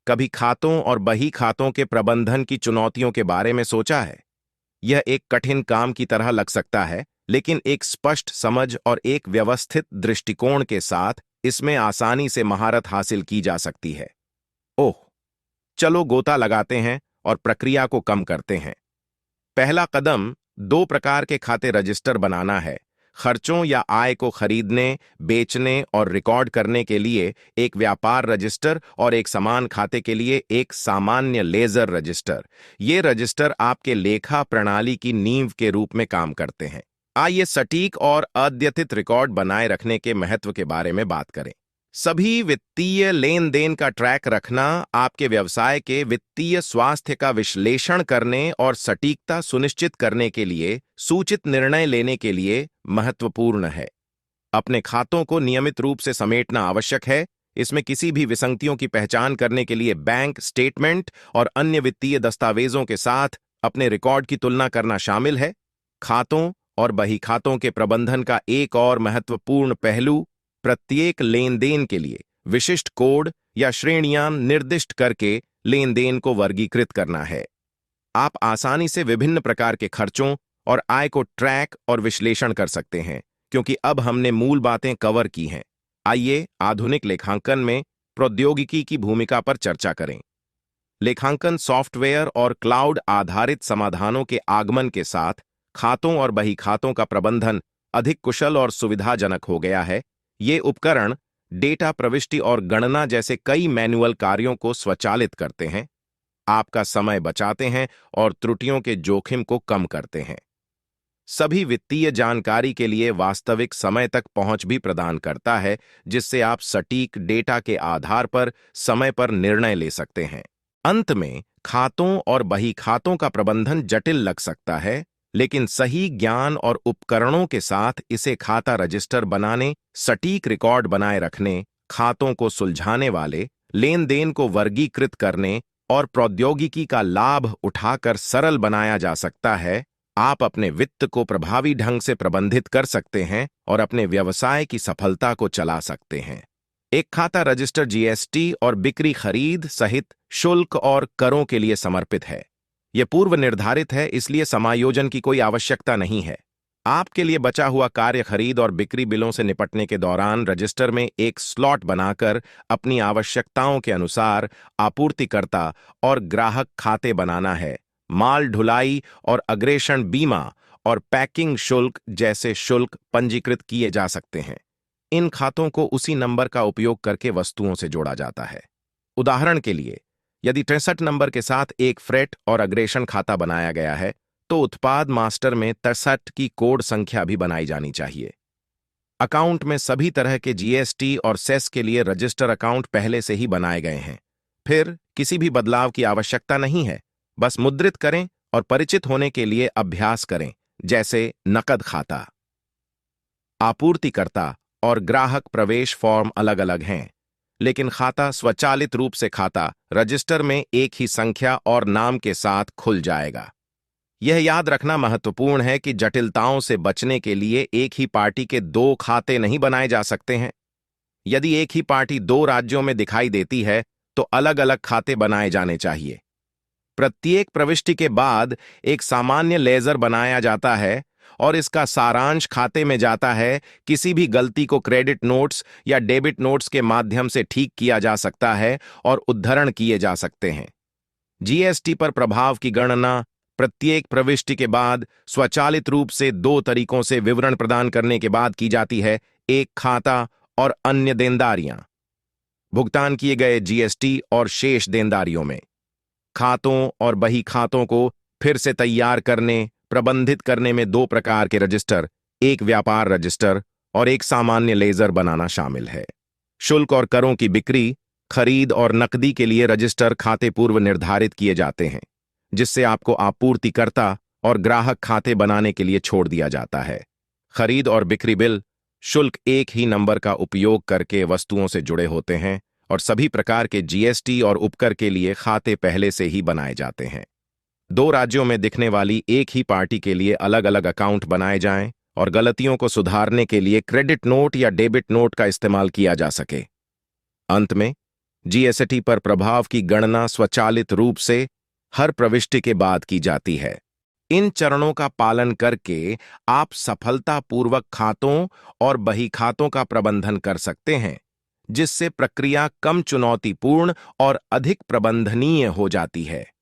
कभी खातों और बही खातों के प्रबंधन की चुनौतियों के बारे में सोचा है? यह एक कठिन काम की तरह लग सकता है, लेकिन एक स्पष्ट समझ और एक व्यवस्थित दृष्टिकोण के साथ इसमें आसानी से महारत हासिल की जा सकती है। ओह, चलो गोता लगाते हैं और प्रक्रिया को कम करते हैं। पहला कदम दो प्रकार के खाते रजिस्टर बनाना है। खर्चों या आय को खरीदने, बेचने और रिकॉर्ड करने के लिए एक व्यापार रजिस्टर और एक समान खाते के लिए एक सामान्य लेजर रजिस्टर। ये रजिस्टर आपके लेखा प्रणाली की नींव के रूप में काम करते हैं। आइए सटीक और अद्यतित रिकॉर्ड बनाए रखने के महत्व के बारे में बात करें। सभी वित्तीय लेन देन का ट्रैक रखना आपके व्यवसाय के वित्तीय स्वास्थ्य का विश्लेषण करने और सटीकता सुनिश्चित करने के लिए सूचित निर्णय लेने के लिए महत्वपूर्ण है। अपने खातों को नियमित रूप से समेटना आवश्यक है। इसमें किसी भी विसंगतियों की पहचान करने के लिए बैंक स्टेटमेंट और अन्य वित्तीय दस्तावेजों के साथ अपने रिकॉर्ड की तुलना करना शामिल है। खातों और बही खातों के प्रबंधन का एक और महत्वपूर्ण पहलू प्रत्येक लेन देन के लिए विशिष्ट कोड या श्रेणियां निर्दिष्ट करके लेन देन को वर्गीकृत करना है। आप आसानी से विभिन्न प्रकार के खर्चों और आय को ट्रैक और विश्लेषण कर सकते हैं, क्योंकि अब हमने मूल बातें कवर की हैं। आइए आधुनिक लेखांकन में प्रौद्योगिकी की भूमिका पर चर्चा करें। लेखांकन सॉफ्टवेयर और क्लाउड आधारित समाधानों के आगमन के साथ खातों और बही खातों का प्रबंधन अधिक कुशल और सुविधाजनक हो गया है। ये उपकरण डेटा प्रविष्टि और गणना जैसे कई मैनुअल कार्यों को स्वचालित करते हैं, आपका समय बचाते हैं और त्रुटियों के जोखिम को कम करते हैं। सभी वित्तीय जानकारी के लिए वास्तविक समय तक पहुंच भी प्रदान करता है, जिससे आप सटीक डेटा के आधार पर समय पर निर्णय ले सकते हैं। अंत में, खातों और बही खातों का प्रबंधन जटिल लग सकता है, लेकिन सही ज्ञान और उपकरणों के साथ इसे खाता रजिस्टर बनाने, सटीक रिकॉर्ड बनाए रखने, खातों को सुलझाने वाले, लेन देन को वर्गीकृत करने और प्रौद्योगिकी का लाभ उठाकर सरल बनाया जा सकता है। आप अपने वित्त को प्रभावी ढंग से प्रबंधित कर सकते हैं और अपने व्यवसाय की सफलता को चला सकते हैं। एक खाता रजिस्टर जीएसटी और बिक्री खरीद सहित शुल्क और करों के लिए समर्पित है। यह पूर्व निर्धारित है, इसलिए समायोजन की कोई आवश्यकता नहीं है। आपके लिए बचा हुआ कार्य खरीद और बिक्री बिलों से निपटने के दौरान रजिस्टर में एक स्लॉट बनाकर अपनी आवश्यकताओं के अनुसार आपूर्तिकर्ता और ग्राहक खाते बनाना है। माल ढुलाई और अग्रेषण बीमा और पैकिंग शुल्क जैसे शुल्क पंजीकृत किए जा सकते हैं। इन खातों को उसी नंबर का उपयोग करके वस्तुओं से जोड़ा जाता है। उदाहरण के लिए, यदि 63 नंबर के साथ एक फ्रेट और अग्रेषण खाता बनाया गया है, तो उत्पाद मास्टर में 63 की कोड संख्या भी बनाई जानी चाहिए। अकाउंट में सभी तरह के जीएसटी और सेस के लिए रजिस्टर अकाउंट पहले से ही बनाए गए हैं। फिर किसी भी बदलाव की आवश्यकता नहीं है। बस मुद्रित करें और परिचित होने के लिए अभ्यास करें, जैसे नकद खाता। आपूर्तिकर्ता और ग्राहक प्रवेश फॉर्म अलग अलग हैं, लेकिन खाता स्वचालित रूप से खाता रजिस्टर में एक ही संख्या और नाम के साथ खुल जाएगा। यह याद रखना महत्वपूर्ण है कि जटिलताओं से बचने के लिए एक ही पार्टी के दो खाते नहीं बनाए जा सकते हैं। यदि एक ही पार्टी दो राज्यों में दिखाई देती है, तो अलग अलग खाते बनाए जाने चाहिए। प्रत्येक प्रविष्टि के बाद एक सामान्य लेजर बनाया जाता है और इसका सारांश खाते में जाता है। किसी भी गलती को क्रेडिट नोट्स या डेबिट नोट्स के माध्यम से ठीक किया जा सकता है और उद्धरण किए जा सकते हैं। जीएसटी पर प्रभाव की गणना प्रत्येक प्रविष्टि के बाद स्वचालित रूप से दो तरीकों से विवरण प्रदान करने के बाद की जाती है: एक खाता और अन्य देनदारियां। भुगतान किए गए जीएसटी और शेष देनदारियों में खातों और बही खातों को फिर से तैयार करने, प्रबंधित करने में दो प्रकार के रजिस्टर, एक व्यापार रजिस्टर और एक सामान्य लेजर बनाना शामिल है। शुल्क और करों की बिक्री, खरीद और नकदी के लिए रजिस्टर खाते पूर्व निर्धारित किए जाते हैं, जिससे आपको आपूर्तिकर्ता और ग्राहक खाते बनाने के लिए छोड़ दिया जाता है। खरीद और बिक्री बिल शुल्क एक ही नंबर का उपयोग करके वस्तुओं से जुड़े होते हैं और सभी प्रकार के जीएसटी और उपकर के लिए खाते पहले से ही बनाए जाते हैं। दो राज्यों में दिखने वाली एक ही पार्टी के लिए अलग अलग अकाउंट बनाए जाएं और गलतियों को सुधारने के लिए क्रेडिट नोट या डेबिट नोट का इस्तेमाल किया जा सके। अंत में, जीएसटी पर प्रभाव की गणना स्वचालित रूप से हर प्रविष्टि के बाद की जाती है। इन चरणों का पालन करके आप सफलतापूर्वक खातों और बही खातों का प्रबंधन कर सकते हैं, जिससे प्रक्रिया कम चुनौतीपूर्ण और अधिक प्रबंधनीय हो जाती है।